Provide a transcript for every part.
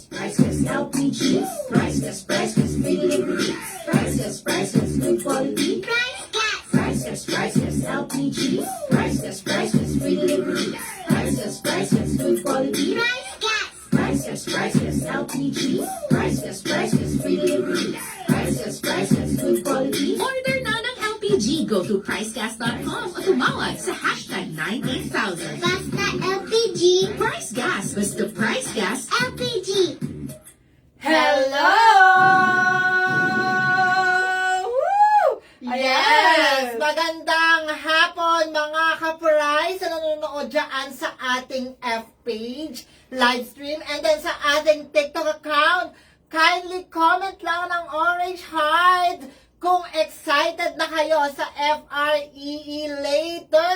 LPG, priceless, delivery, priceless, good quality, priceless, LPG, priceless, delivery, priceless, good quality, priceless, LPG, priceless, delivery, priceless, good quality. Order na ng LPG. Go to pricegas.com o tumawag sa hashtag 98000. Basta LPG. Price Gas. Basta Price Gas. LPG. Hello! Woo! Yes! Magandang hapon mga ka-price na nanonood dyan sa ating F-page, live stream, and then sa ating TikTok account. Kindly comment lang ng orange heart kung excited na kayo sa FREE later!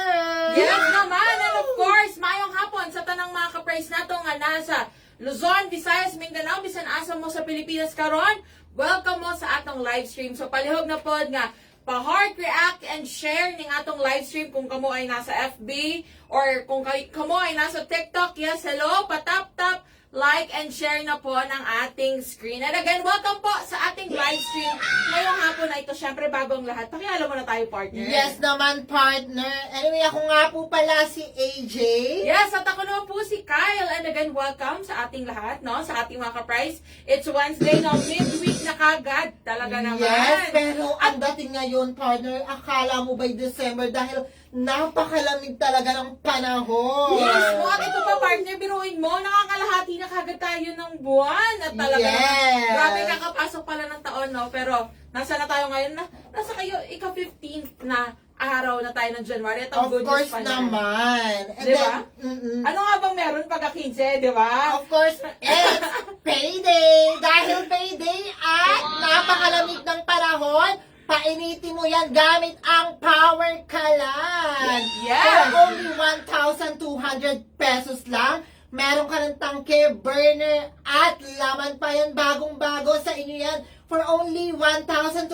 Yes naman! And of course, mayong hapon sa tanang mga ka-price nato nga nasa Luzon, Visayas, Mindanao, bisan asa mo sa Pilipinas karon. Welcome mo sa atong live stream. So palihog na pod nga pa-heart, react, and share ning atong live stream kung kamo ay nasa FB or kung kamo ay nasa TikTok. Yes, hello, patap-tap, like, and share na po ng ating screen. And again, welcome po sa ating live stream. Ngayong hapon na ito, syempre bagong lahat. Pakialam mo na tayo, partner. Yes naman, partner. Anyway, ako nga po pala si AJ. Yes, at ako naman po si Kyle. And again, welcome sa ating lahat, no? Sa ating mga ka-price. It's Wednesday, no? Midweek na kagad. Talaga naman. Yes, pero ang dating ngayon, partner, akala mo by December dahil napakalamig talaga ng panahon. Yes, mo. At ito pa, partner, biruin mo, nakakalahati na kagad tayo ng buwan. At talaga Yes. grabe kakapasok pala ng taon, no? Pero, nasa na tayo ngayon? Nasa kayo, ika-15th na araw na tayo ng January. At ang Of good course news pa naman. And Di ba? mm-mm. Ano nga bang meron pagka-15, di ba? Of course, it's payday. Dahil payday at napakalamig ng panahon, painitin mo yan gamit ang Power Kalan. Yes. For only 1,200 pesos lang, meron ka ng tangke, burner, at laman pa yan, bagong-bago sa inyo yan. For only 1,200,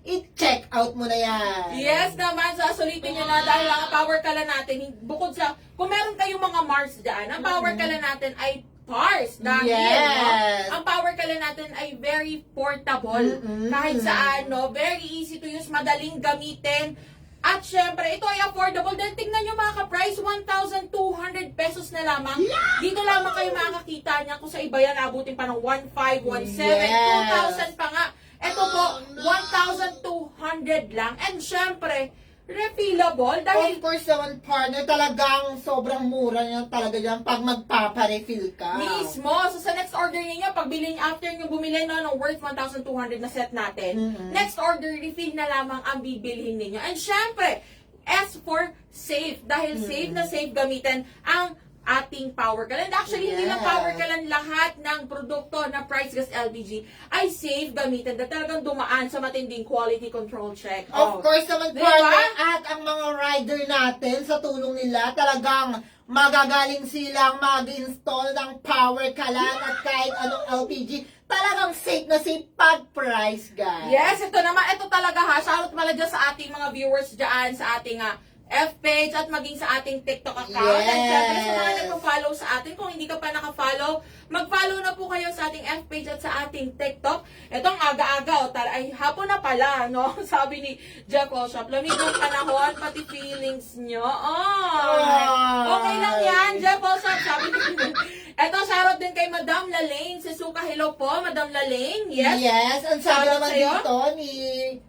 i-check out mo na yan. Yes naman, sa sulitin nyo na dahil ang power kala natin, bukod sa, kung meron kayong mga Mars dyan, ang power kala natin ay Pars. Dahil, Yes. no, ang power kala natin ay very portable. Kahit saan, no, very easy to use, madaling gamitin. At syempre, ito ay affordable. Dahil tingnan nyo mga ka-price, 1,200 pesos na lamang. Dito lamang kayo makakita niya kung sa iba yan, abutin pa ng 1,500, 1,700, Yes. 2,000 pa nga. Ito po, 1,200 lang. And syempre, refillable. Dahil Of course naman, partner, talagang sobrang mura niya talaga yan pag magpaparefill ka. mismo, so sa next order niyo, pagbili niyo, after niyo bumili no, ng worth 1,200 na set natin, next order, refill na lamang ang bibilhin niyo. And syempre, S for safe. Dahil safe na safe gamitin ang ating power kalan. Actually, hindi lang Yes. power kalan, lahat ng produkto na Price Gas LPG ay safe gamitin na talagang dumaan sa matinding quality control check. Of course naman, Diba? partner, at ang mga rider natin sa tulong nila, talagang magagaling silang mag-install ng power kalan at kahit anong LPG, talagang safe na safe pag price, guys. Yes, ito naman, ito talaga ha. Shoutout pala dyan sa ating mga viewers dyan, sa ating F-page at maging sa ating TikTok account. Yes. And syempre sa mga nagpa-follow sa atin, kung hindi ka pa naka-follow, mag-follow na po kayo sa ating F-page at sa ating TikTok. Itong aga-aga, ay hapon na pala, no? Sabi ni Jeff Olshop, lamig ng panahon, pati feelings nyo. Oh, okay lang yan, Jeff Olshop. Sabi ni Eto, shoutout din kay Madam Lalaine. Si Suka, hello po, Madam Lalaine. Yes. Yes, ang sabi Shoutout naman sa'yo. dito ni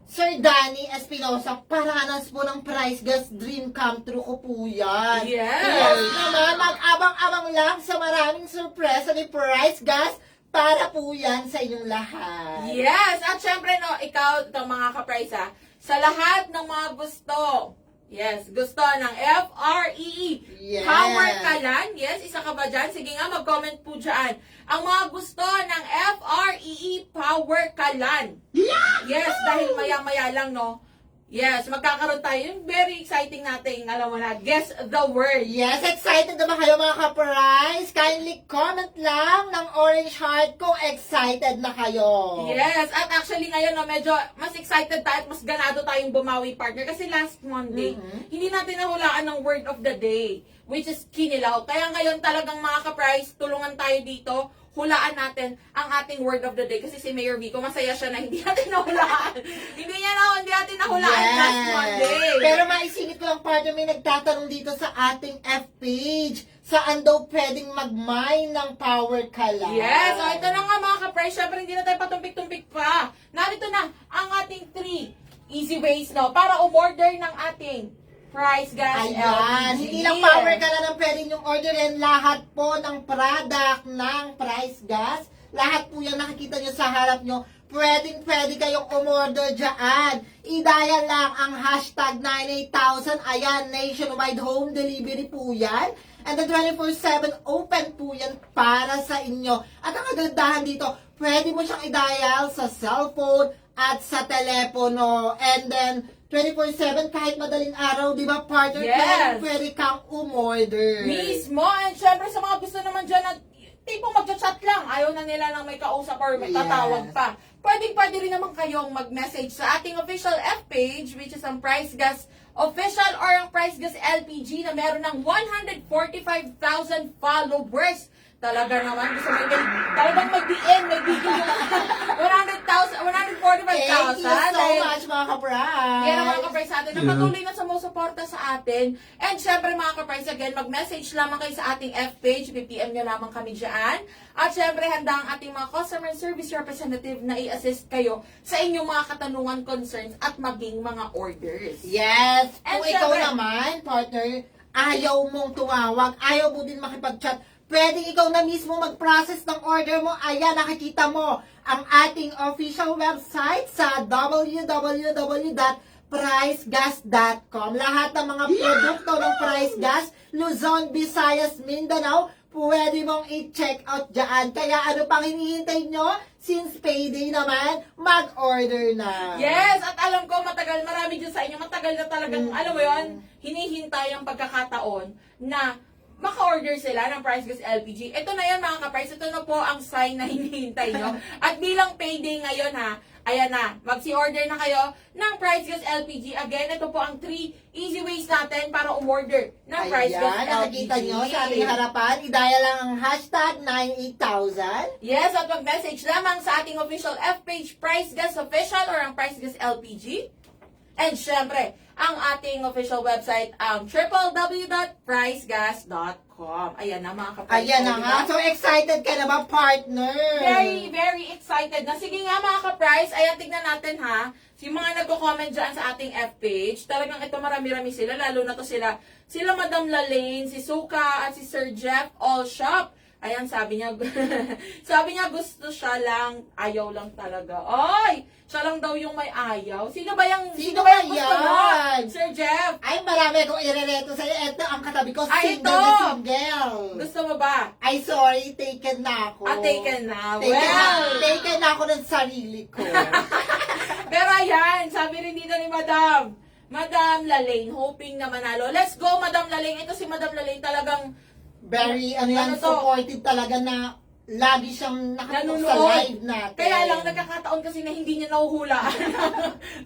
Sir Danny Espinosa, paranas po ng price gas dream come true ko po yan. Yes. Yes naman, mag-abang-abang lang sa maraming sorpresa ni price gas para po yan sa inyong lahat. Yes, at syempre no, ikaw, itong mga ka-price sa lahat ng mga gusto, yes, gusto ng FREE, Yes. Power Kalan, yes, isa ka ba dyan? Sige nga, mag-comment po dyan. Ang mga gusto ng FREE Power Kalan. Yes, dahil maya-maya lang, no? Yes, magkakaroon tayo. Yung very exciting natin, alam mo na, guess the word. Yes, excited na ba kayo mga ka-price? Kindly comment lang ng orange heart kung excited na kayo. Yes, at actually ngayon, no, medyo mas excited tayo at mas ganado tayong bumawi, partner. Kasi last Monday, hindi natin nahulaan ng word of the day, which is kinilaw. Kaya ngayon talagang mga ka-price, tulungan tayo dito, hulaan natin ang ating word of the day. Kasi si Mayor Vico, masaya siya na hindi natin nahulaan. hindi natin nahulaan last Monday. Pero maisingit ko lang, partner, may nagtatanong dito sa ating F-page. Saan daw pwedeng mag-mine ng power kala? Yes, so ito na nga mga ka-price. Siyempre hindi na tayo patumpik-tumpik pa. Narito na ang ating 3 easy ways, no, para umorder ng ating price gas Ayan, LPG. hindi lang power ka lang ang pwede nyong orderin. Lahat po ng product ng price gas, lahat po yan nakikita nyo sa harap nyo, pwede kayong umorder dyan. I-dial lang ang hashtag 98000. Ayan, nationwide home delivery po yan. And then 24/7 open po yan para sa inyo. At ang kagandahan dito, pwede mo siyang i-dial sa cellphone at sa telepono. And then 24/7 kahit madaling araw, di ba, partner? Yes. Pwede kang umorder. Mismo. And syempre sa mga gusto naman dyan na tipong mag-chat lang, ayaw na nila ng may kausap or may tatawag pa. Pwede rin naman kayong mag-message sa ating official F-page, which is ang Price Gas Official or ang Price Gas LPG na meron ng 145,000 followers. Talaga naman, gusto mo talagang mag-BN, may video yung 145,000. Thank you so much, mga ka-price. Yan ang mga ka-price natin na patuloy na sumusuporta sa atin. And syempre mga ka-price, again, mag-message lamang kayo sa ating F-page, PPM nyo lamang kami dyan. At syempre, handa ang ating mga customer service representative na i-assist kayo sa inyong mga katanungan, concerns, at maging mga orders. Yes. And Kung ikaw syempre- naman, partner, ayaw mong tumawag, ayaw mo din makipag-chat, pwedeng ikaw na mismo mag-process ng order mo. Ayan, nakikita mo ang ating official website sa www.pricegas.com. Lahat ng mga produkto ng Price Gas, Luzon, Visayas, Mindanao, pwede mong i-check out dyan. Kaya ano pang hinihintay nyo? Since payday naman, mag-order na. Yes, at alam ko matagal, marami dyan sa inyo, matagal na talagang, alam mo yon, hinihintay ang pagkakataon na maka-order sila ng Price Gas LPG. Ito na yan mga ka-price, ito na po ang sign na hinihintay nyo. At bilang payday ngayon ha, ayan na, magsi-order na kayo ng Price Gas LPG. Again, ito po ang 3 easy ways natin para umorder ng Price Gas Ayan, LPG. nakikita nyo sa ating harapan. I-dial lang ang hashtag 98000. Yes, at mag-message lamang sa ating official F-page Price Gas Official or ang Price Gas LPG. And syempre, ang ating official website ang www.pricegas.com. Ayan na mga kapatid. Ayan na nga. So excited ka na ba, partner? Very, very excited na. Sige nga mga ka-price, ayan tignan natin ha. Yung mga nagko-comment dyan sa ating F-page, talagang ito marami-rami sila, lalo na to sila Madam Lalaine, si Suka, at si Sir Jeff Olshop. Ayan, sabi niya, sabi niya gusto siya lang, ayaw lang talaga. Ay, siya lang daw yung may ayaw. Sino ba yung Sino ba gusto mo? yan? Sir Jeff, Ay, marami akong irereto sa'yo. Ito ang katabi ko, Ay, single ito! na single. gusto mo ba? Ay, sorry, taken na ako. Taken na. Taken na ako ng sarili ko. Pero ayan, sabi rin dito ni Madam Lalaine, hoping na manalo. Let's go, Madam Lalaine. Ito si Madam Lalaine talagang Very, ano yan, Ano to? supportive talaga na lagi siyang nakatutok sa Nanonood. live natin. Kaya lang, nagkakataon kasi na hindi niya nahuhulaan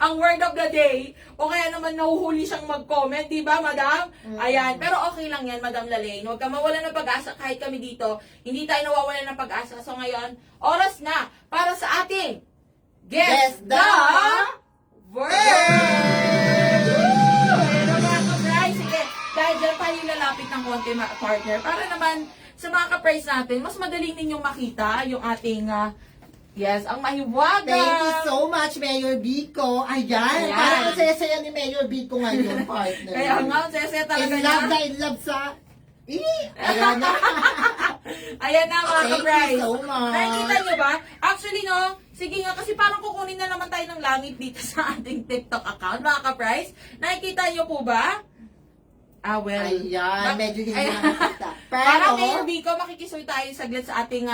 ang word of the day. O kaya naman nahuhuli siyang mag-comment, di ba, madam? Ayan. Pero okay lang yan, Madam Lalaine. Huwag ka mawala ng pag-asa kahit kami dito. Hindi tayo nawawala ng pag-asa. So ngayon, oras na para sa ating Guess the Word! Ayan na mga ka-prize. Sige, dahil dyan tayo lalapit ng konti, partner. Para naman sa mga ka-prize natin, mas madali ninyong makita yung ating, yes, ang mahiwaga. Thank you so much, Mayor Vico. Ayan, Ayan. parang ang saya-saya ni Mayor Vico ngayon, partner. Kaya nga, ang saya-saya talaga in niya. love na in love sa... Ayan na. Ayan na mga Thank ka-prize. you so much. Nakikita nyo ba? Actually, no, sige nga, kasi parang kukunin na naman tayo ng langit dito sa ating TikTok account, mga ka-prize. Nakikita nyo po ba? Well. Ayan, medyo hindi Ayan. nakakita. Para Pero, Mayor Vico, makikisoy tayo saglit sa ating,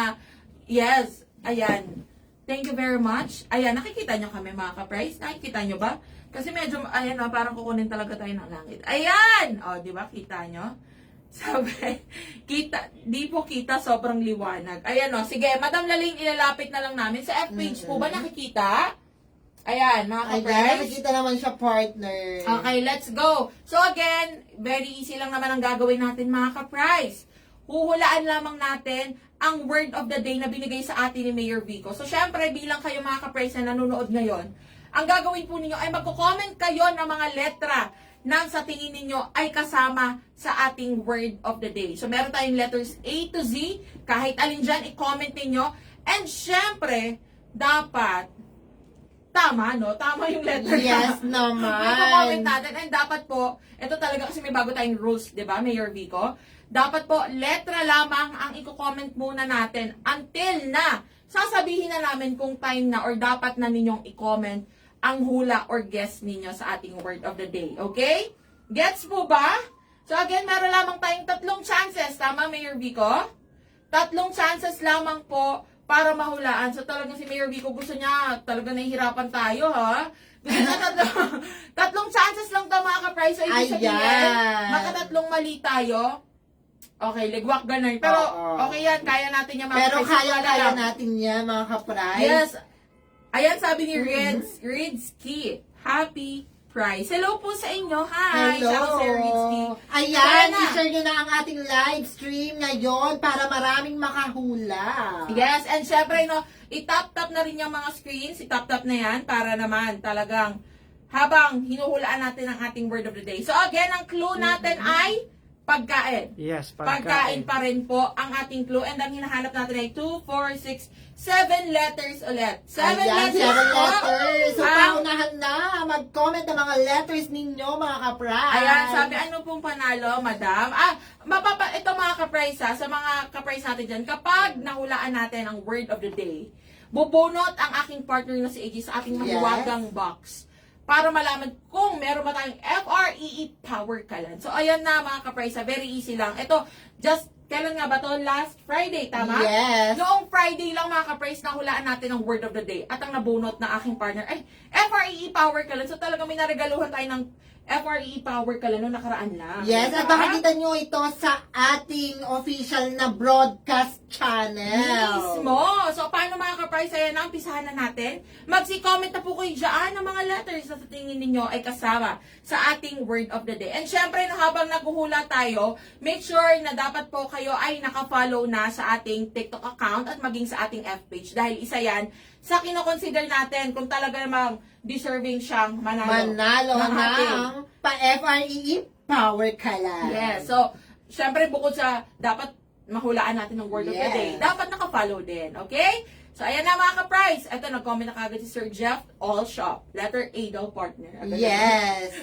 yes, ayan. Thank you very much. Ayan, nakikita nyo kami mga ka-price? Nakikita nyo ba? Kasi medyo, ayan, parang kukunin talaga tayo ng langit. Ayan! O, di ba? Kita nyo? Sabi, kita, di po kita, sobrang liwanag. Ayan o, sige, Madam Laling, ilalapit na lang namin. Sa F-page po ba nakikita? Ayan, mga ayan, ka-price. nakikita naman siya, partner. Okay, let's go. So again, very easy lang naman ang gagawin natin mga ka-prize. Huhulaan lamang natin ang word of the day na binigay sa atin ni Mayor Vico. So syempre, bilang kayo mga ka-prize na nanonood ngayon, ang gagawin po ninyo ay magko-comment kayo ng mga letra nang sa tingin ninyo ay kasama sa ating word of the day. So meron tayong letters A to Z, kahit alin dyan, i-comment ninyo. And syempre, dapat tama, no? Tama yung letter. Yes naman. May natin. And dapat po, ito talaga kasi may bago tayong rules, di ba, Mayor Vico? Dapat po, letra lamang ang i-comment muna natin until na sasabihin na namin kung time na or dapat na ninyong i-comment ang hula or guess ninyo sa ating word of the day. Okay? Gets po ba? So again, meron lamang tayong 3 chances. Tama, Mayor Vico? 3 chances lamang po para mahulaan. So talagang si Mayor Vico gusto niya, talaga nahihirapan tayo, ha? Gusto niya 3 chances lang ito, mga ka-prize. So ibig sabihin, Ayan. makatatlong mali tayo. Okay, ligwak ganun. Pero Oo. okay yan, kaya natin yan, mga Pero ka-prize. Wala kaya lang. natin yan, mga ka-prize. Yes. Ayan, sabi ni Ridsky. Happy Prize. Hello po sa inyo. Hi. Hello. Shout out sa Ridsky. Ayan, Sana. i-share nyo na ang ating live stream ngayon para maraming makahula. Yes, and syempre, no, i-tap-tap na rin yung mga screens. I-tap-tap na yan para naman talagang habang hinuhulaan natin ang ating word of the day. So again, ang clue natin ay pagkain. Yes, Pagkain pa rin po ang ating clue. And ang hinahanap natin ay 2, 4, 6, 7 letters ulit. 7 Ayan, letters 7 po. letters. So, Ang- paunahan na. Mag-comment ng mga letters ninyo, mga ka-prize. Ayan, sabi, ano pong panalo, madam? Ito mga ka-prize, sa mga ka-prize natin dyan, kapag nahulaan natin ang word of the day, bubunot ang aking partner na si AJ sa ating mahiwagang box para malaman kung meron ba tayong FREE Power Kalan. So, ayan na mga ka-prize, very easy lang. Ito, just, kailan nga ba to? Last Friday, tama? Yes. Noong Friday lang mga ka-prize, nahulaan natin ang word of the day. At ang nabunot na aking partner ay FREE Power Kalan. So talaga may naregaluhan tayo ng FREE Power Kalan noong nakaraan lang. Yes, at Diba? makikita nyo ito sa ating official na broadcast channel. Mismo. So, paano mga ka-price? Ayan na, umpisahan na natin. Magsi-comment na po kayo dyan ng mga letters na sa tingin ninyo ay kasama sa ating word of the day. And syempre, no, habang naghuhula tayo, make sure na dapat po kayo ay naka-follow na sa ating TikTok account at maging sa ating F-page. Dahil isa yan sa kinoconsider natin kung talaga namang deserving siyang manalo. Manalo ng ating ng pa-FREE Power Kalan. Yes. So, syempre bukod sa dapat mahulaan natin ng word of the Yes. day, dapat naka-follow din. Okay? So, ayan na mga ka-prize. Ito, nag-comment na kagad si Sir Jeff Allshop. Letter A daw, partner. Agad Yes.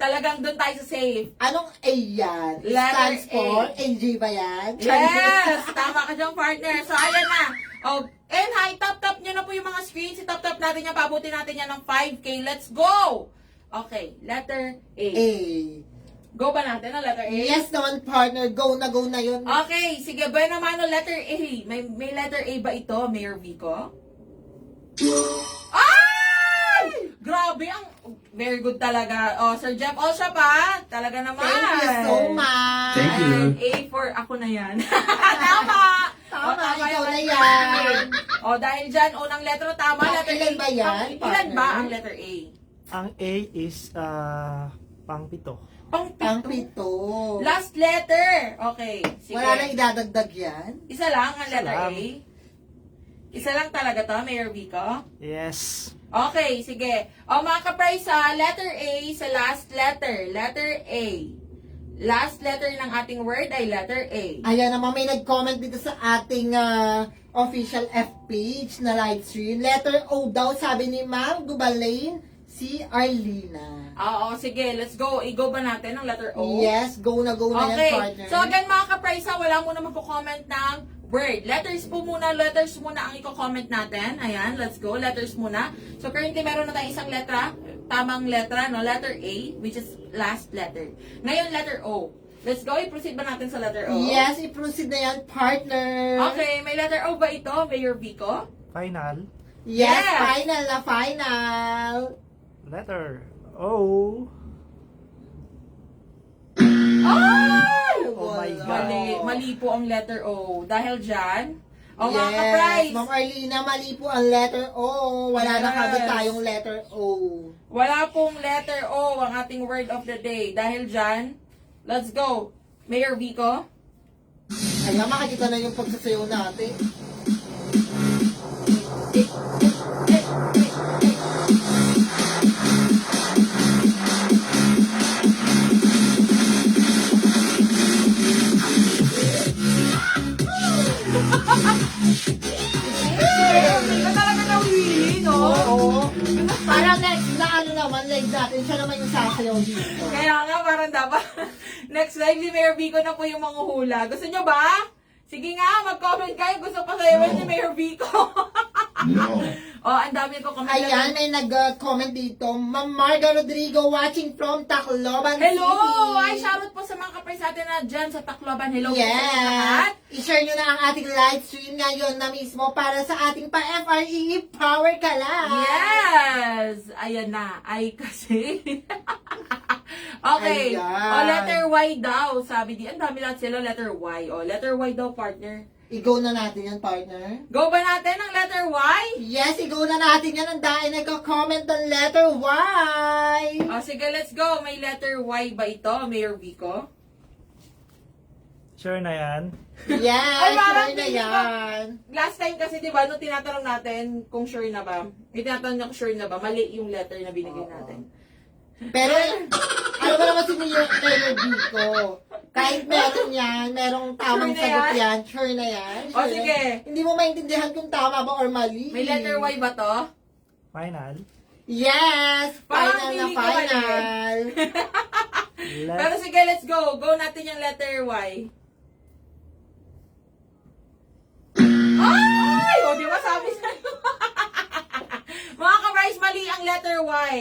Talagang doon tayo sa safe. Anong A yan? Letter Stands for A. AJ ba yan? Yes! Tama ka dyan, partner. So, ayan na. Oh, and hi, tap-tap nyo na po yung mga screens. I-tap-tap natin yan. Pabutin natin yan ng 5K. Let's go! Okay, letter A. A. Go ba natin ang letter A? Yes naman, partner. Go na yun. Okay, sige, bueno mano, letter A. May letter A ba ito, Mayor Vico? Ay! Grabe, ang very good talaga. Oh, Sir Jeff Allshop pa. Talaga naman. Thank you so much. Thank you. And A for ako na yan. Tama! tama. tama Ikaw yung na letter yan. A. O, dahil dyan, unang letter tama. Letter Ilan A. ba yan, Ilan partner? ba ang letter A? Ang A is pang-pito. Pang-pito. Last letter. Okay. Sige. Wala nang idadagdag yan? Isa lang ang letter lang. A. Isa lang talaga to, Mayor Vico. Yes. Okay, sige. O mga ka-price sa letter A sa last letter. Letter A. Last letter ng ating word ay letter A. Ayan naman, may nag-comment dito sa ating official F page na live stream. Letter O daw, sabi ni Ma'am Gubalain, si Arlina. Oo, sige. Let's go. I-go ba natin ang letter O? Yes, go na yan, Okay. partner. So again mga ka-price, wala muna magko-comment ng word. Letters muna ang i-comment natin. Ayan, let's go. Letters muna. So currently meron na tayong isang letra, tamang letra, no? Letter A, which is last letter. Ngayon, letter O. Let's go. I-proceed ba natin sa letter O? Yes, i-proceed na yan, partner. Okay, may letter O ba ito, Mayor Vico? Final. Yes, Yes. final na final. Letter O. Ay! Oh my God. Mali po ang letter O. Dahil dyan, o mga Yes, ka-price, Ma'am Arlina, mali po ang letter O. Wala na Yes. kagad tayong letter O. wala pong letter O ang ating word of the day. Dahil dyan, let's go. Mayor Vico? Ayan, makikita na yung pagsasayaw natin. Hindi ka talaga nawili, no? Oo. Para next na ano naman, live natin, siya naman yung sasayaw dito. Kaya nga, parang dapat. Next live, si Mayor Vico na po yung manguhula. Gusto nyo ba? Sige nga, mag-comment kayo. Gusto pa sayawan ni Mayor Vico. No. Oh, ang dami ko comment. Ayan, may nag-comment dito. Ma'am Marga Rodrigo watching from Tacloban Hello! City. Ay, shoutout po sa mga kapres natin na dyan sa Tacloban. Hello po sa inyo Yes! lahat. I-share nyo na ang ating live stream ngayon na mismo para sa ating pa-FRE Power ka lang. Yes! Ayan na. Ay, kasi... okay. Ayan. O, letter Y daw. Sabi di, ang dami lahat sila, letter Y. O, letter Y daw, partner. I-go na natin yan, partner. Go ba natin ang letter Y? Yes, i-go na natin yan. Ang dahil nagko-comment ng letter Y. O, sige, let's go. May letter Y ba ito, Mayor Vico? Sure na yan. Yes, Ay, parang sure na hindi ba? yan. Last time kasi, di ba, nung tinatanong natin kung sure na ba, tinatanong niya kung sure na ba, mali yung letter na binigay natin. Pero, ano ba naman si Mayor Vico? Kahit meron yan, merong tamang Sure na sagot yan? yan. Sure na yan. O, sige. Hindi mo maintindihan kung tama ba or mali. May letter Y ba to? Final. Yes! Parang Final na feeling ko mali. final. Pero sige, let's go. Go natin yung letter Y. Ay! O, di ba sabi sa'yo? Mga ka-Bryce, mali ang letter Y.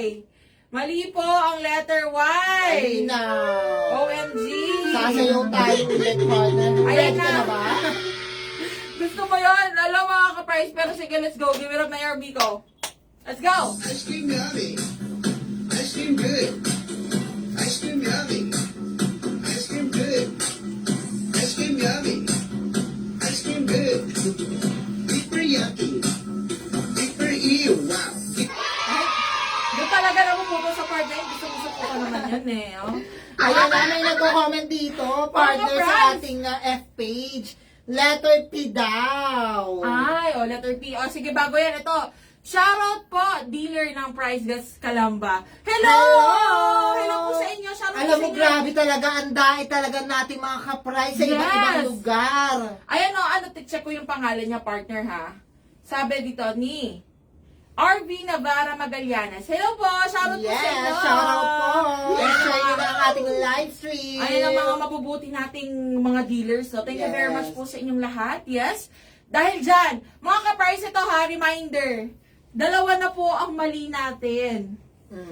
Mali po ang letter Y. Ay, na. OMG. Sasayaw tayo ulit, partner. Ayan Ready ka na. na ba? Gusto mo yun? Alam mga ka-Bryce, pero sige, let's go. Give it up, Mayor Vico. Let's go. Ice cream yummy. Ice cream good. Ice cream yummy. Ice cream good. Ice cream yummy. Ice cream good. Super yucky. Super ew. Wow. Doon talaga napupunta sa part na yun. Gusto ko pa naman yun eh. Oh. Ayan na, may nagko-comment dito, partner sa Friends. ating F page. Letter P daw. Ay, o, letter P. O, sige, bago yan. Ito, shoutout po, dealer ng Price Gas Calamba. Hello! Hello po sa inyo. Shoutout Alam po mo, sa inyo. grabe talaga. Ang dahil talaga natin mga ka-price sa iba't Yes. ibang lugar. Ayan o, check ko yung pangalan niya, partner ha. Sabi dito ni RV Navarra Magallanes. Hello po, shoutout po sa Yes, inyo. shout out po. Share nyo na ang ating live stream. Ayan ang mga mabubuti nating mga dealers. So, thank you very Yes. much po sa inyong lahat. Yes. Dahil dyan, mga ka-price ito ha, reminder, dalawa na po ang mali natin.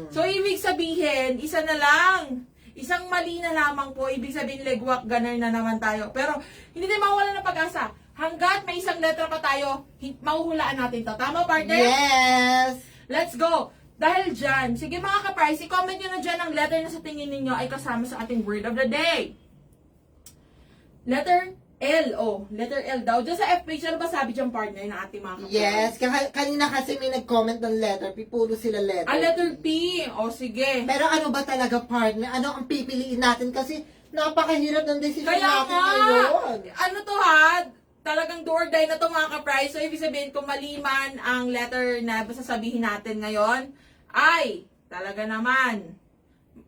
So, ibig sabihin, isa na lang. Isang mali na lamang po, ibig sabihin legwak, gunner na naman tayo. Pero, hindi tayo mawala ng pag-asa. Hanggat may isang letra pa tayo, mahuhulaan natin to. Tama, partner? Yes. Let's go! Dahil dyan, sige mga ka-price, i-comment nyo na dyan ang letter na sa tingin ninyo ay kasama sa ating word of the day. Letter L, oh. Letter L daw. Diyan sa F-page, ano ba sabi dyan, partner, ng ating mga kapatid? Yes, kanina kasi may nag-comment ng letter P, puro sila letter Letter P. O, sige. Pero ano ba talaga, partner? Ano ang pipiliin natin? Kasi napakahirap ng decision Kaya natin nga, ngayon. ano to ha, talagang do or die na to mga ka-price. So, ibig sabihin, kung mali man ang letter na sasabihin natin ngayon, ay, talaga naman,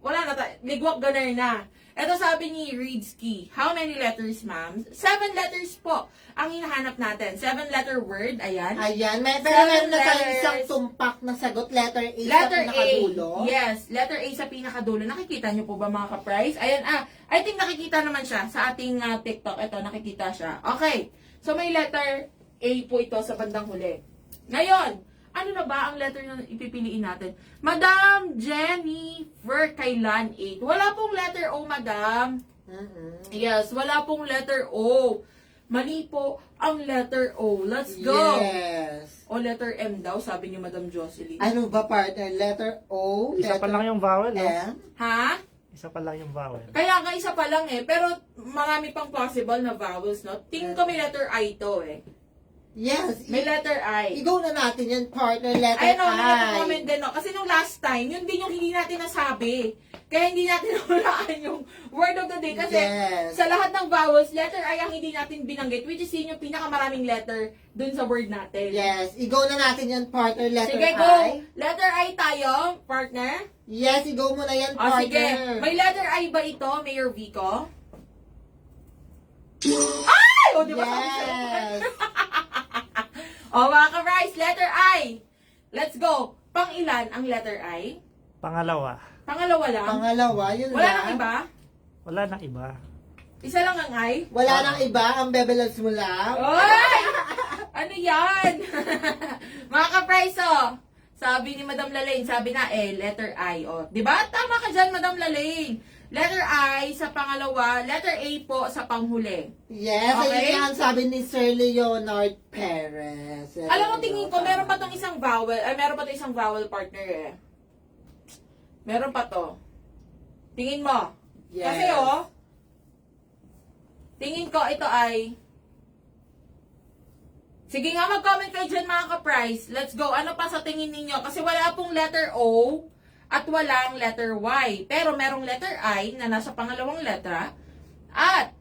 wala na, ligwak ganar na. Ito sabi ni Reedsky, how many letters, ma'am? 7 letters po ang hinahanap natin. 7-letter word, ayan. Ayan, pero meron na tayo letters. isang tumpak na sagot, letter A Letter sa A. pinakadulo. Yes, letter A sa pinakadulo. Nakikita niyo po ba mga ka-price? Ayan, I think nakikita naman siya sa ating TikTok. Ito, nakikita siya. Okay. So, may letter A po ito sa bandang huli. Ngayon, ano na ba ang letter na ipipiliin natin? Madam Jennifer Kailan 8. Wala pong letter O, madam. Yes, wala pong letter O. Mali po ang letter O. Let's go. Yes. O letter M daw, sabi ni Madam Jocelyn. Ano ba, partner? Letter O? Isa pa lang yung vowel, no? M? Ha? Isa pa lang yung vowel. Kaya nga isa pa lang pero marami pang possible na vowels, no? Tingin ko may letter I to Yes. May letter I. I-go na natin yan, partner. Letter Ayun o, may I. nag-comment din, no? Kasi nung last time, yun din yung hindi natin nasabi. Kaya hindi natin nahulaan yung word of the day. Kasi Yes. sa lahat ng vowels, letter I ang hindi natin binanggit, which is yun yung pinakamaraming letter dun sa word natin. Yes. I-go na natin yan, partner. Letter Sige, I. go! Letter I tayo, partner. Yes, i-go mo na yan, O partner. sige, may letter I ba ito, Mayor Vico? Ay! O, di ba sabi sa'yo? Yes. O, mga ka-Bryce, letter I. Let's go. Pang-ilan ang letter I? Pangalawa. Pangalawa lang? Pangalawa, yun Wala lang. nang iba? Wala nang iba. Isa lang ang I? Wala nang iba, ang bebelals mo lang. Oy! Ano yan? Mga ka-Bryce, oh. Sabi ni Madam Lalaine, sabi na letter I. O, di ba? Tama ka dyan, Madam Lalaine. Letter I sa pangalawa, letter A po sa panghuli. Yes, Okay. ayun yan sabi ni Sir Leonard Perez. Alam mo, tingin ko, meron pa tong isang vowel, meron pa tong isang vowel partner Meron pa to. Tingin mo. Yes. Kasi tingin ko ito ay, sige nga, mag-comment kayo dyan mga ka-price. Let's go. Ano pa sa tingin ninyo? Kasi wala pong letter O at walang letter Y. Pero merong letter I na nasa pangalawang letra at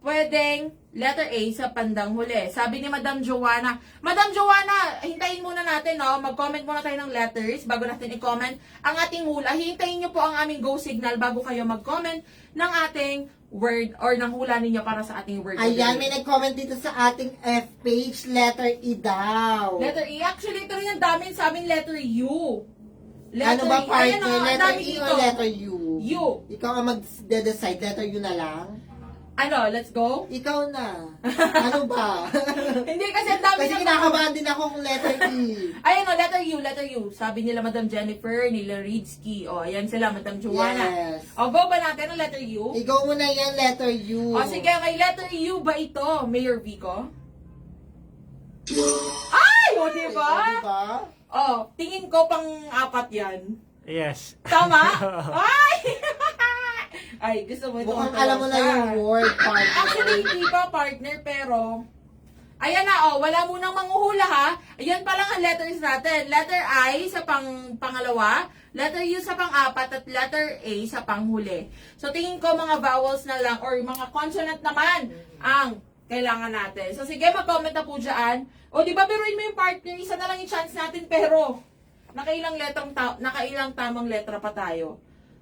pwedeng letter A sa pandang huli. Sabi ni Madam Joanna, Madam Joanna, hintayin muna natin, no? Mag-comment muna tayo ng letters bago natin i-comment ang ating hula. Hintayin nyo po ang aming go signal bago kayo mag-comment ng ating word or ng hula ninyo para sa ating word. Ayan, may nag-comment dito sa ating F-page, letter E daw. Letter E. Actually, ito rin ang dami sa aming letter U. Ano ba, E. Ayan, partner? ang Letter dami E dito. o letter U? U. Ikaw ang mag-decide, letter U na lang? Ano, let's go? Ikaw na. Ano ba? Hindi kasi ang dami Kasi na- kinakabahan din ako kung letter E. Ayan o, letter U. Sabi nila Madam Jennifer, nila Reedsky. O, ayan sila, Madam Joanna. Yes. O, go ba natin ang letter U? Ikaw mo na yan, letter U. O, sige, may letter U ba ito, Mayor Vico? Ay! O, diba? Diba? O, tingin ko pang-apat yan. Yes. Tama? Ay! Ay, gusto mo ito. Mukhang alam mo na yung word, partner. Actually, hindi pa partner, pero ayan na, wala munang manghuhula ha. Ayan pa lang ang letters natin. Letter I sa pangalawa, letter U sa pang-apat, at letter A sa panghuli. So, tingin ko mga vowels na lang, or mga consonant naman ang kailangan natin. So, sige, mag-comment na po dyan. O, di ba, biruin mo yung partner, isa na lang yung chance natin, pero nakailang tamang letra pa tayo.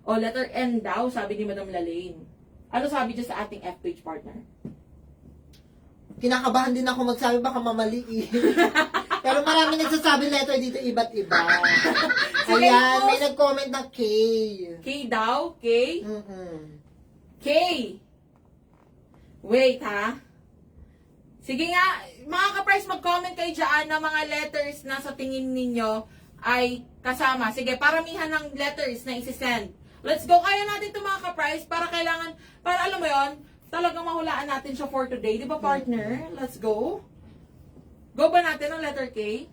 O, letter N daw, sabi ni Madam Lalaine. Ano sabi dyan sa ating F-page partner? Kinakabahan din ako magsabi, baka mamaliin. Pero marami nagsasabi letter dito, iba't iba. Sige, Ayan, post. may nag-comment na K. K daw? K? Mm-mm. K. Wait, ha? Sige nga, mga ka-price, mag-comment kayo dyan ng mga letters na sa tingin ninyo ay kasama. Sige, paramihan ng letters na isi-send. Let's go. Kaya natin ito mga ka-price para alam mo yon, talagang mahulaan natin siya for today. Di ba, partner? Let's go. Go ba natin ang letter K?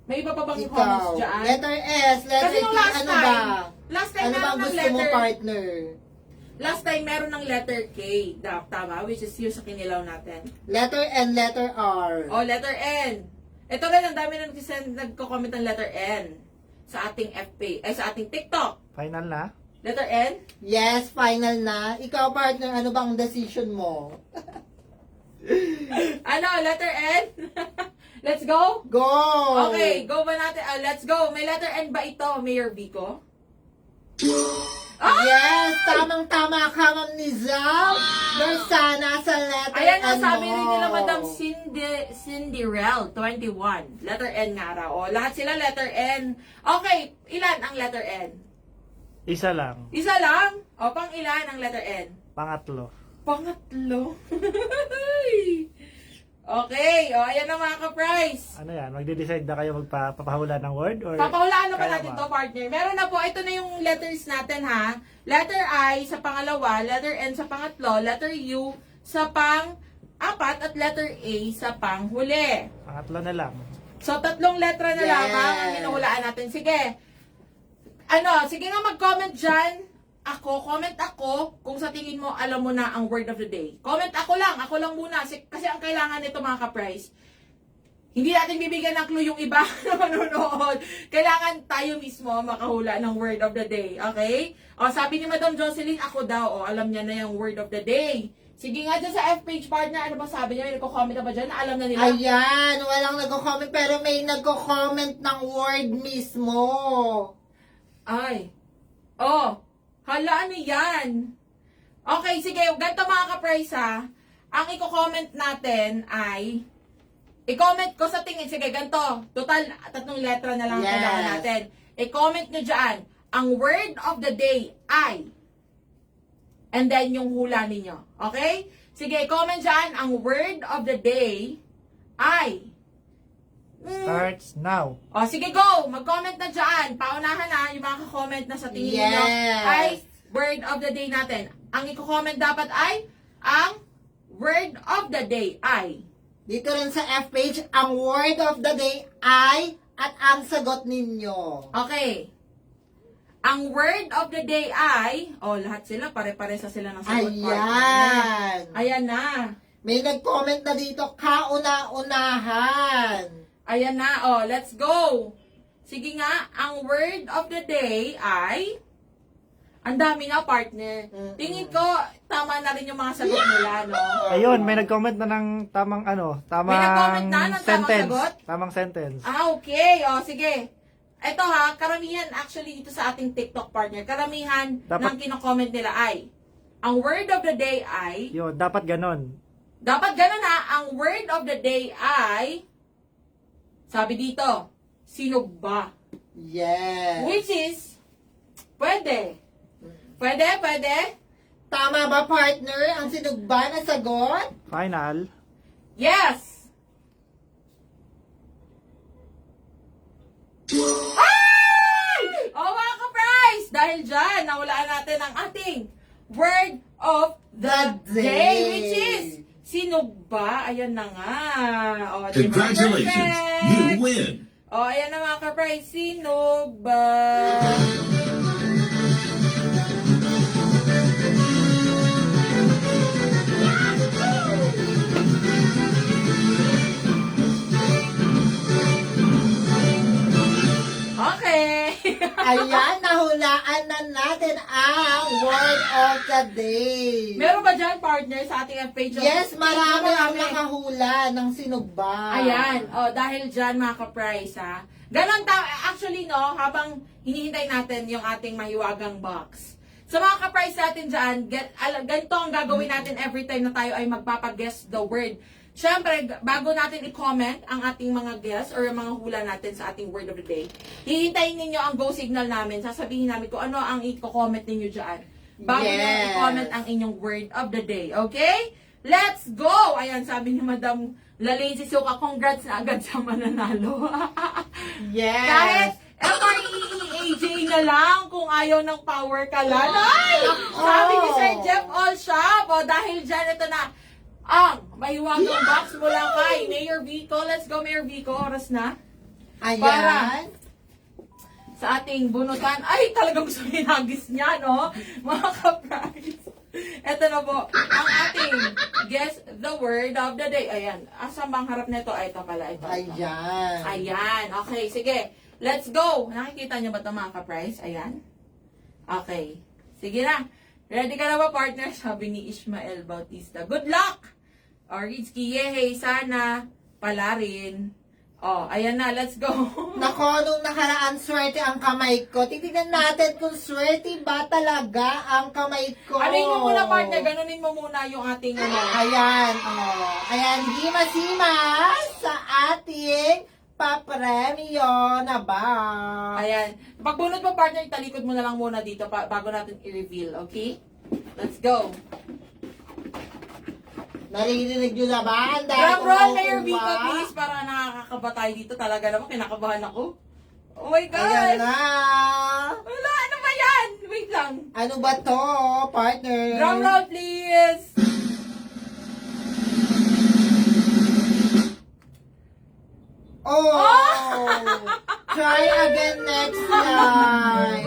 May iba pa bang comments Ikaw. dyan? Letter S, letter Kasi T, nung last ano time, ba? last time Ano ba meron ang ng gusto mo, letter. partner? last time meron ng letter K. Tama, which is yung sa kinilaw natin. Letter N, letter R. O, letter N. Ito rin, ang dami na nagko-comment ng letter N sa ating FB, sa ating TikTok. Final na? Letter N? Yes, final na. Ikaw, partner, ano bang decision mo? Ano, letter N? Let's go? Go! Okay, go ba natin? Let's go. May letter N ba ito, Mayor Vico? Yes, tamang-tama ka, Ma'am Nizam. Sana sa letter Ayan na, N sabi mo. rin nila Madam Cinderell, 21. Letter N nga raw. O, lahat sila letter N. Okay, ilan ang letter N? Isa lang. Isa lang? O, pang ilan ang letter N? Pangatlo. Pangatlo. Okay, o, ayan na mga ka-price. Ano yan? Magde-decide na kayo magpapahula ng word? Or Papahulaan na ba kaya natin to, partner? Meron na po. Ito na yung letters natin, ha? Letter I sa pangalawa, letter N sa pangatlo, letter U sa pang-apat, at letter A sa panghuli. Pangatlo na lang. So, 3 letra na Yes. lamang ang hinuhulaan natin. Sige. Sige nga mag-comment dyan. Comment ako kung sa tingin mo alam mo na ang word of the day. Comment ako lang muna. Kasi ang kailangan nito mga ka-price, hindi natin bibigyan ng clue yung iba na manonood. Kailangan tayo mismo makahula ng word of the day. Okay? O, sabi ni Madam Jocelyn, ako daw. O, alam niya na yung word of the day. Sige nga dyan sa F-page partner, ano ba sabi niya? May nagko-comment na ba dyan? Na alam na nila? Ayan, walang nagko-comment pero may nagko-comment ng word mismo. Ay. Oh. Hala, ano yan? Okay, sige. Ganito mga ka-price ha. Ang i-comment natin ay i-comment ko sa tingin. Sige, ganito. Total, 3 letra na lang Yes. kailangan natin. I-comment nyo dyan. Ang word of the day ay. And then yung hula ninyo. Okay? Sige, comment dyan. Ang word of the day ay. Starts now. O, sige, go! Mag-comment na dyan. Paunahan na yung mga comment na sa tingin ninyo Yes. ay word of the day natin. Ang i-comment dapat ay ang word of the day ay. Dito rin sa F-page, ang word of the day ay at ang sagot ninyo. Okay. Ang word of the day ay, lahat sila, pare-paresa sila ng sagot. Ayan. Ayan na. May nag-comment na dito, kauna-unahan. Ayan na, let's go. Sige nga, ang word of the day ay, ang dami na, partner. Tingin ko, tama na rin yung mga sagot nila, no? Ayun, may nag-comment na ng tamang nag-comment na ng tamang sentence. sagot? Tamang sentence. Okay. Sige. Ito ha, karamihan actually dito sa ating TikTok partner, karamihan ng kino-comment nila ay, ang word of the day ay, Yun, dapat ganon. dapat ganun ha, ang word of the day ay, sabi dito, sinugba. Yes. Which is, pwede. Pwede? Tama ba, partner, ang sinugba na sagot? Final. Yes! Ay! Mga ka-prize! Dahil dyan, nawalaan natin ang ating word of the day, which is sinugba. Ayan na nga. Diba? Congratulations, Perfect! you win. Ayan na mga ka-prize, sinugba. Okay. Ayan, nahulaan na natin ang word of the day. Meron ba dyan, partner, sa ating page? Yes, marami ang nakahula ng sinugba. Ayan. Dahil dyan, mga ka-price, ha. Ganon actually, no, habang hinihintay natin yung ating mahiwagang box. Sa mga ka-price natin dyan, ganito ang gagawin natin every time na tayo ay magpapag-guess the word. Siyempre, bago natin i-comment ang ating mga guess or yung mga hula natin sa ating word of the day, hihintayin ninyo ang go signal namin. Sasabihin namin kung ano ang i-comment ninyo dyan. Bago nyo i-comment ang inyong word of the day. Okay? Let's go! Ayan, sabi ni Madam Lalaine Suka, congrats na agad sa mananalo. Yes. Kahit FREEAJ na lang kung ayaw ng power kalan. Ay! Sabi ni Sir Jeff Allshop, dahil dyan ito na ang mahiwagang box mula kay Mayor Vico. Let's go, Mayor Vico. Oras na. Ayan. Para sa ating bunutan. Ay, talagang gusto hinagis niya, no? Mga ka-price. Ito na po, ang ating guess the word of the day. Ayan, asa bang harap nito? Ay, ito pala, ito. Ayan. Ayan, okay, sige. Let's go. Nakikita niyo ba ito mga ka-price? Ayan. Okay. Sige na. Ready ka na ba, partner? Sabi ni Ishmael Bautista. Good luck! Oritski, yehey, sana pala rin. Oh, ayan na, let's go. Nako, nung nakaraan, swerte ang kamay ko. Titignan natin kung swerte ba talaga ang kamay ko. Ano mo muna, partner? Ganunin mo muna yung ating ano. Ayan, oh. Ayan, himas-himas sa ating papremyo na ba? Ayan. Pagbunot mo, partner, talikod mo na lang muna dito bago natin i-reveal, okay? Let's go. Naririnig nyo na ba? Ang dahil Drum roll, Mayor kumaukuha. Vico, please, para nakakakaba tayo dito. Talaga naman, kinakabahan ako. Oh my Ayan God! na. Wala, ano ba yan? Wait lang. Ano ba to, partner? Drum roll, please! Oh! Try again next time.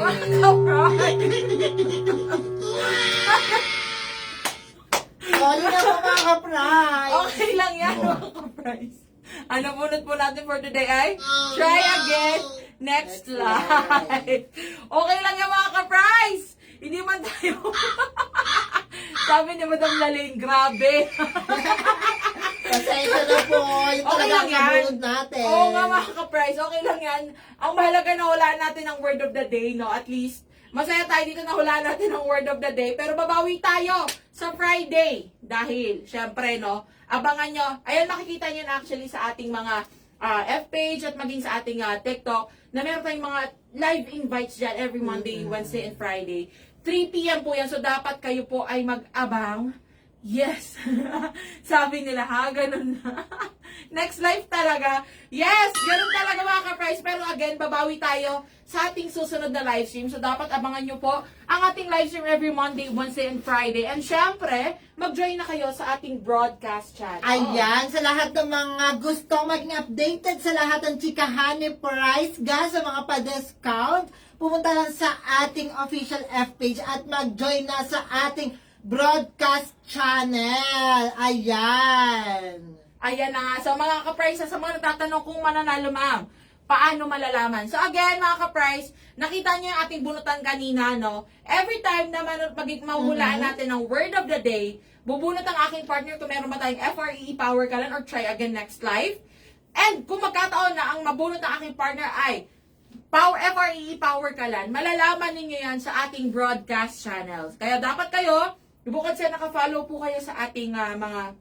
Sorry na po mga ka-price. Okay lang yan, mga ka-price. Ano bunot po natin for today ay try again next live. Okay lang yan, mga ka-price. Hindi man tayo. Sabi ni Madam Laling, grabe. Pasensya na po. Yung Okay lang talagang yan. nabunod natin. Oo nga, mga ka-price. Okay lang yan. Ang mahalaga na hulaan natin ang word of the day, no? At least, masaya tayo dito na hulaan natin ang word of the day. Pero babawi tayo sa Friday. Dahil, syempre, no? Abangan nyo. Ayan, makikita nyo na actually sa ating mga F-page at maging sa ating TikTok na meron tayong mga live invites dyan every Monday, Wednesday, and Friday. 3 p.m. po yan. So, dapat kayo po ay mag-abang. Yes. Sabi nila, ha? Ganun na. Next live talaga. Yes! Ganun talaga mga ka-price. Pero again, babawi tayo sa ating susunod na live stream. So, dapat abangan nyo po ang ating live stream every Monday, Wednesday, and Friday. And syempre, mag-join na kayo sa ating broadcast channel. Ayan, sa lahat ng mga gusto maging updated sa lahat ng chikahan ni Price Gas, sa mga pa-discount, pumunta lang sa ating official F-page at mag-join na sa ating broadcast channel. Ayan. Ayan na nga. So, mga ka-price, sa mga natatanong kung mananalo, ma'am, paano malalaman? So, again, mga ka-price, nakita nyo yung ating bunutan kanina, no? Every time na mahuhulaan natin ang word of the day, bubunot ang aking partner kung meron ba tayong FREE Power Kalan or Try Again Next Live. And kung magkataon na ang mabunot ng aking partner ay FREE Power Kalan, malalaman ninyo yan sa ating broadcast channels. Kaya dapat kayo, bukod sa naka-follow po kayo sa ating mga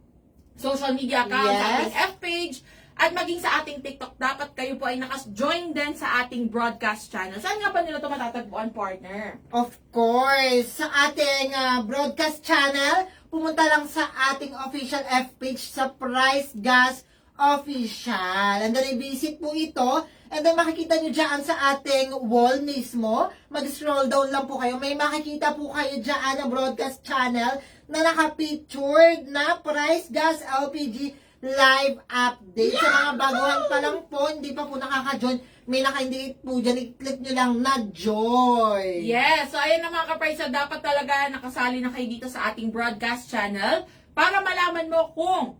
social media accounts, sa Yes. ating F-page, at maging sa ating TikTok, dapat kayo po ay join din sa ating broadcast channel. Saan nga ba nila ito matatagpuan, partner? Of course, sa ating broadcast channel, pumunta lang sa ating official F-page sa Price Gas Official. And then, i-visit po ito. And then, makikita nyo dyan sa ating wall mismo. Mag-scroll down lang po kayo. May makikita po kayo dyan na broadcast channel na naka-pictured na Price Gas LPG live update. Sa mga baguhan pa lang po, hindi pa po nakaka-join, may naka-indicate po dyan, i-click nyo lang na join. Yes, so ayun na mga ka-price, dapat talaga nakasali na kayo dito sa ating broadcast channel para malaman mo kung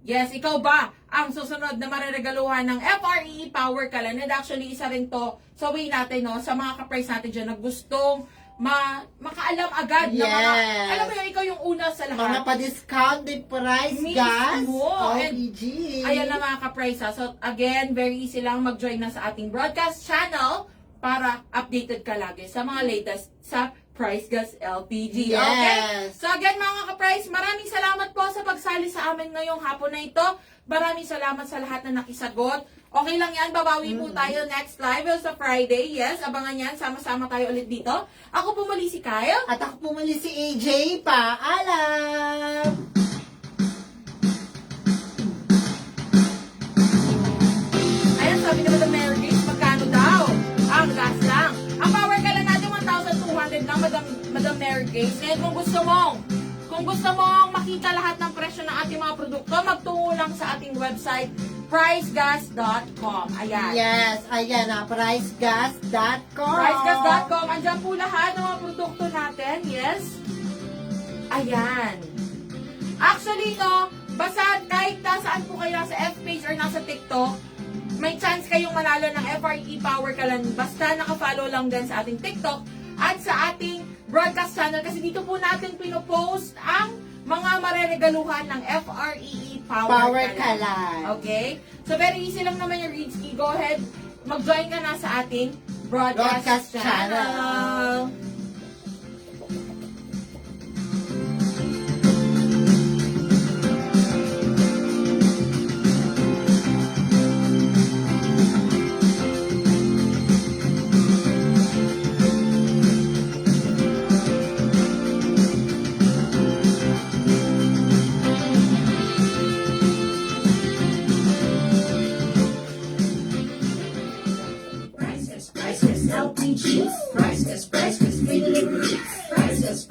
yes, ikaw ba ang susunod na mariregaluhan ng FREE Power Kalan? And actually, isa rin to sa way natin, no, sa mga ka-price natin dyan na gustong makaalam agad na mga, Yes. alam mo yun, ikaw yung una sa Mga lahat. pa-discount din Price Mismo. Gas And LPG. Ayan na mga ka-price, ha. So again, very easy lang mag-join na sa ating broadcast channel para updated ka lagi sa mga latest sa Price Gas LPG. Yes. Okay? So again mga ka-price, maraming salamat po sa pagsali sa amin ngayong hapon na ito. Maraming salamat sa lahat na nakisagot. Okay lang yan, babawi po tayo next live sa Friday. Yes, abangan yan. Sama-sama tayo ulit dito. Ako po muli si Kyle. At ako pumuli si AJ. Paalam! Ayan, sabi ni Madam Mary Grace, magkano daw? Ang gas lang. Ang power ka lang natin, 1,200 lang, Madam Mary Grace. Ngayon, kung gusto mong makita lahat ng presyo ng ating mga produkto, magtungo lang sa ating website, pricegas.com. Ayan. Yes, ayan na, pricegas.com. Pricegas.com. Andyan po lahat ng mga produkto natin. Yes. Ayan. Actually, no, basta kahit nasaan po kayo nasa F-page or nasa TikTok, may chance kayong manalo ng FRE Power Kalan. Basta nakafollow lang din sa ating TikTok at sa ating broadcast channel kasi dito po natin pinopost ang mga mareregaluhan ng FRE Power Kalan. Okay? So, very easy lang naman yung Rizky. Go ahead, mag-join ka na sa ating broadcast Broadcast channel. channel. Priceless, LPG. Priceless, free delivery. Priceless,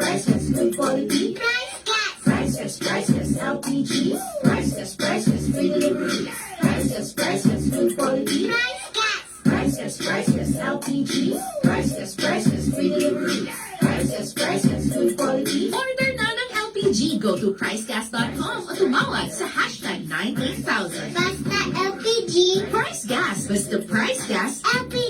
good quality. Priceless, LPG. Priceless, free delivery. Priceless, good quality. Priceless, LPG. Priceless, free delivery. Priceless, good quality. Order na ng LPG. Go to pricegas.com o tumawag sa hashtag 98000. Basta LPG. Price Gas. Basta Price Gas. LPG.